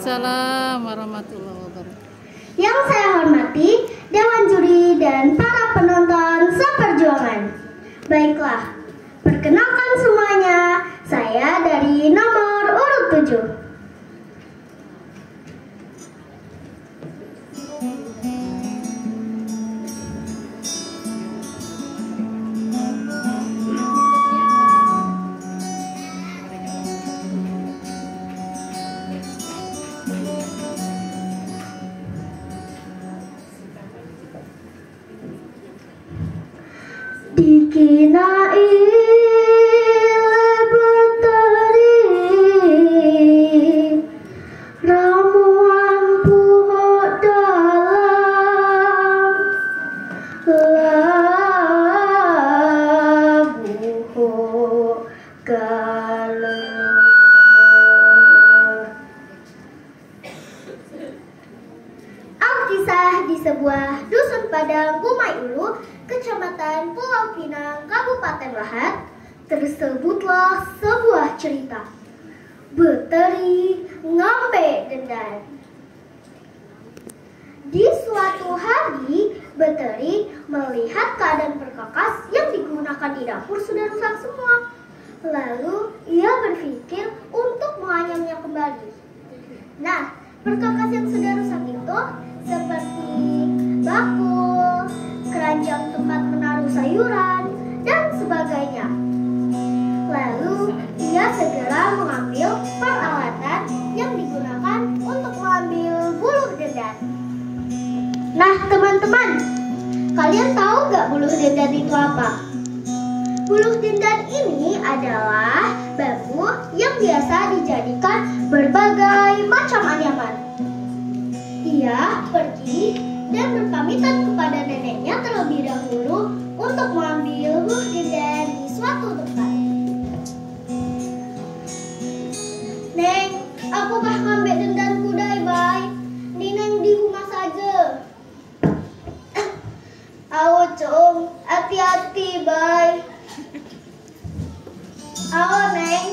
Waalaikumsalam warahmatullahi wabarakatuh. Yang saya hormati Dewan Juri dan para penonton seperjuangan. Baiklah, perkenalkan semuanya, saya dari nomor urut 7. Dikinai beteri ramuan puhuk dalam labuh galau. Alkisah di sebuah dusun Padang Gumai Ulu, Kecamatan Pulau Pinang, Kabupaten Lahat, tersebutlah sebuah cerita. Beteri ngambe dendan. Di suatu hari, Beteri melihat keadaan perkakas yang digunakan di dapur sudah rusak semua. Lalu ia berpikir untuk menganyamnya kembali. Nah, perkakas yang sudah rusak itu seperti bakul, keranjang tempat menaruh sayuran, dan sebagainya. Lalu ia segera mengambil peralatan yang digunakan untuk mengambil buluh dendan. Nah teman-teman, kalian tahu nggak buluh dendan itu apa? Buluh dendan ini adalah bambu yang biasa dijadikan berbagai macam anyaman. Ia pergi dan berpamitan kepada neneknya terlebih dahulu untuk mengambil buluh dendan di suatu tempat. Neng, aku kah ngambil dendan kudai, bay? Di neng di rumah saja. Awo com, hati-hati, bay. Awo neng.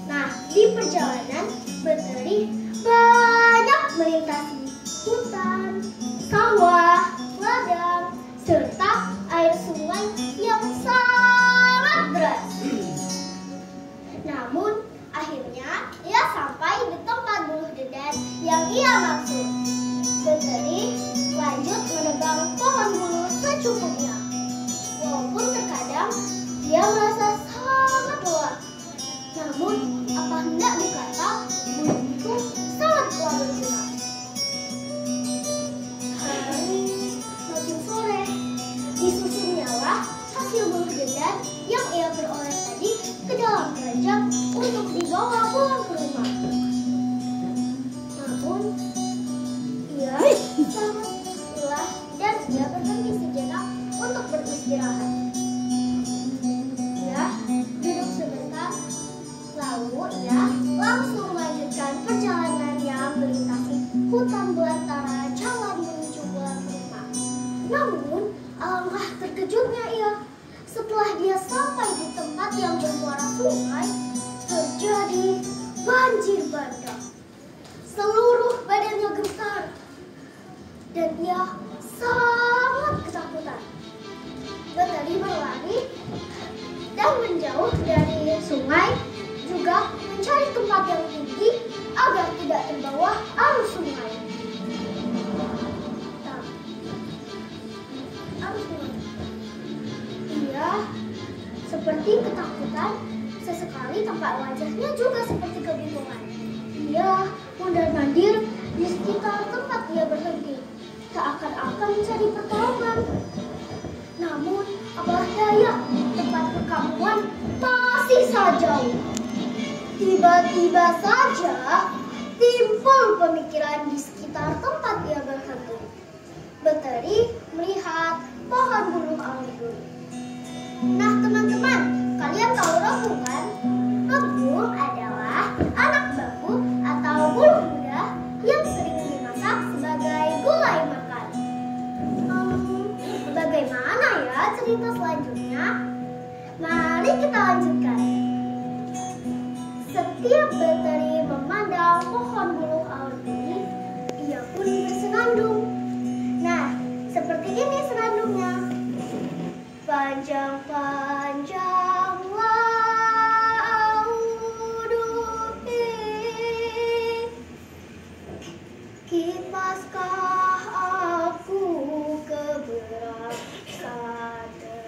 Nah, di perjalanan Beteri banyak melintasi hutan, sawah, ladang, serta air sungai yang sangat deras. Namun, akhirnya ia sampai di tempat buluh dendan yang ia maksud. Beteri lanjut menebang pohon buluh secukupnya. Walaupun terkadang ia merasa sangat lelah. Namun, apa hendak dikata, buluh itu sangat telah berguna. Hari makin sore, disusunnya hasil buluh dendan yang ia peroleh tadi ke dalam keranjang untuk dibawa pulang ke rumah. Namun, ia sangat lelah dan ia berhenti sejenak untuk beristirahat. Ia duduk sebentar, lalu ia langsung melanjutkan perjalanan yang melintasi hutan belantara jalan menuju pulang ke rumah. Namun, alangkah terkejutnya ia setelah dia sampai di tempat yang bermuara sungai, terjadi banjir bandang. Seluruh badannya gemetar dan ia sangat ketakutan. Beteri berlari dan menjauh dari sungai, juga mencari tempat yang tinggi agar tidak terbawa arus sungai. Ia seperti ketakutan, sesekali tampak wajahnya juga seperti kebingungan. Ia mondar-mandir di sekitar tempat ia berhenti, seakan-akan mencari pertolongan. Namun, apalah daya, tempat perkampungan masih saja jauh. Tiba-tiba saja timbul pemikiran di sekitar tempat ia berhenti. Beteri melihat pohon buluh anggur. Nah teman-teman, kalian tahu rebung kan? Rebung adalah anak bambu atau buluh muda yang sering dimasak sebagai gulai makan. Bagaimana ya cerita selanjutnya? Mari kita lanjutkan. Setiap Beteri Panjang-panjanglah auduhi, kipaskah aku ke berat sada.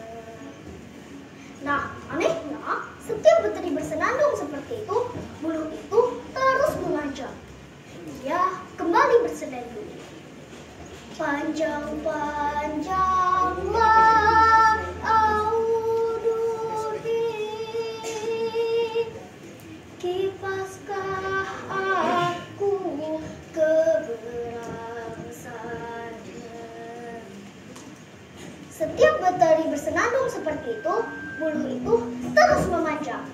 Nah, anehnya, setiap beteri bersenandung seperti itu, bulu itu terus memanjang. Ia kembali bersenandung. Panjang-panjanglah auduhi, kipaskah aku ke berat sada. Setiap beteri bersenandung seperti itu, bulu itu terus memanjang.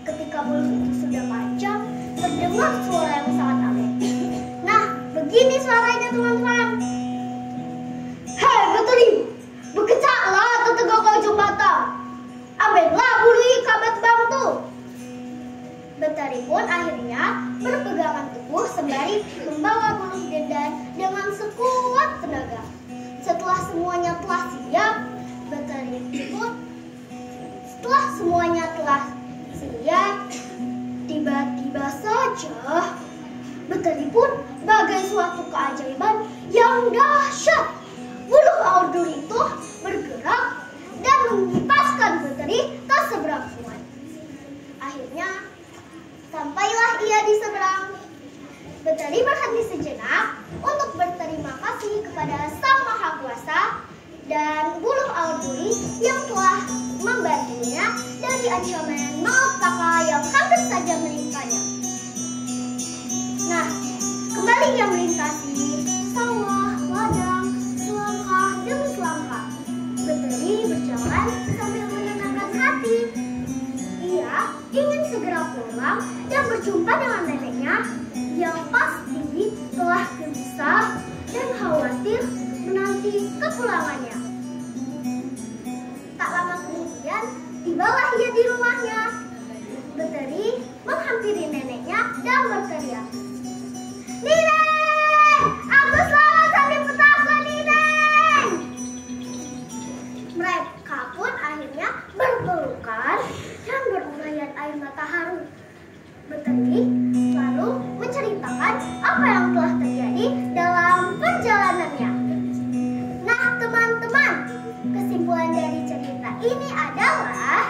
Ketika bulu itu sudah panjang, terdengar suara yang sangat aneh. Nah, begini suaranya teman-teman. Hei beteri, bekecaklah atau tegak kau jembatan. Ambillah bulu ikabat bangtu. Beteri pun akhirnya berpegangan teguh sembari membawa bulu dendan dengan sekuat tenaga. Setelah semuanya telah siap, tiba-tiba saja beteri pun bagai suatu keajaiban yang dahsyat. Bulu audur itu bergerak dan mengipaskan beteri ke seberang sungai. Akhirnya sampailah ia di seberang. Beteri berhenti sejenak untuk berterima kasih kepada Sang Maha Kuasa dan bulu auduri yang telah membantunya dari ancaman malapetaka yang hampir saja menimpanya. Nah, kembali ia melintasi sawah, ladang, selangkah demi selangkah. Beteri berjalan sambil menenangkan hati. Ia ingin segera pulang dan berjumpa dengan neneknya yang pasti telah gelisah dan khawatir menanti kepulangannya. Tak lama kemudian, tibalah ia di rumahnya. Beteri menghampiri neneknya dan berteriak, "Nineng, aku selamat sampai petaka, Nineng!" Mereka pun akhirnya berpelukan dan berurayan air mata haru. Beteri lalu menceritakan apa yang telah terjadi dalam perjalanannya. Nah, teman-teman, kesimpulan dari cerita ini adalah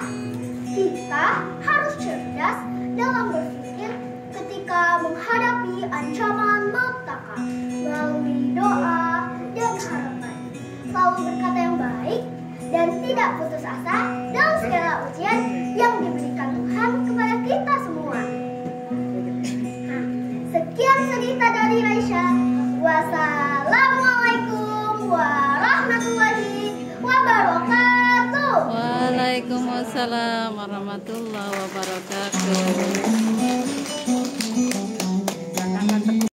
kita harus cerdas dalam berpikir ketika menghadapi ancaman malapetaka melalui doa dan harapan. Selalu berkata yang baik dan tidak putus asa dalam segala ujian yang diberikan Tuhan kepada kita semua. Nah, sekian cerita dari Raisya. Wassalamualaikum warahmatullahi wabarakatuh. Waalaikumsalam warahmatullahi wabarakatuh.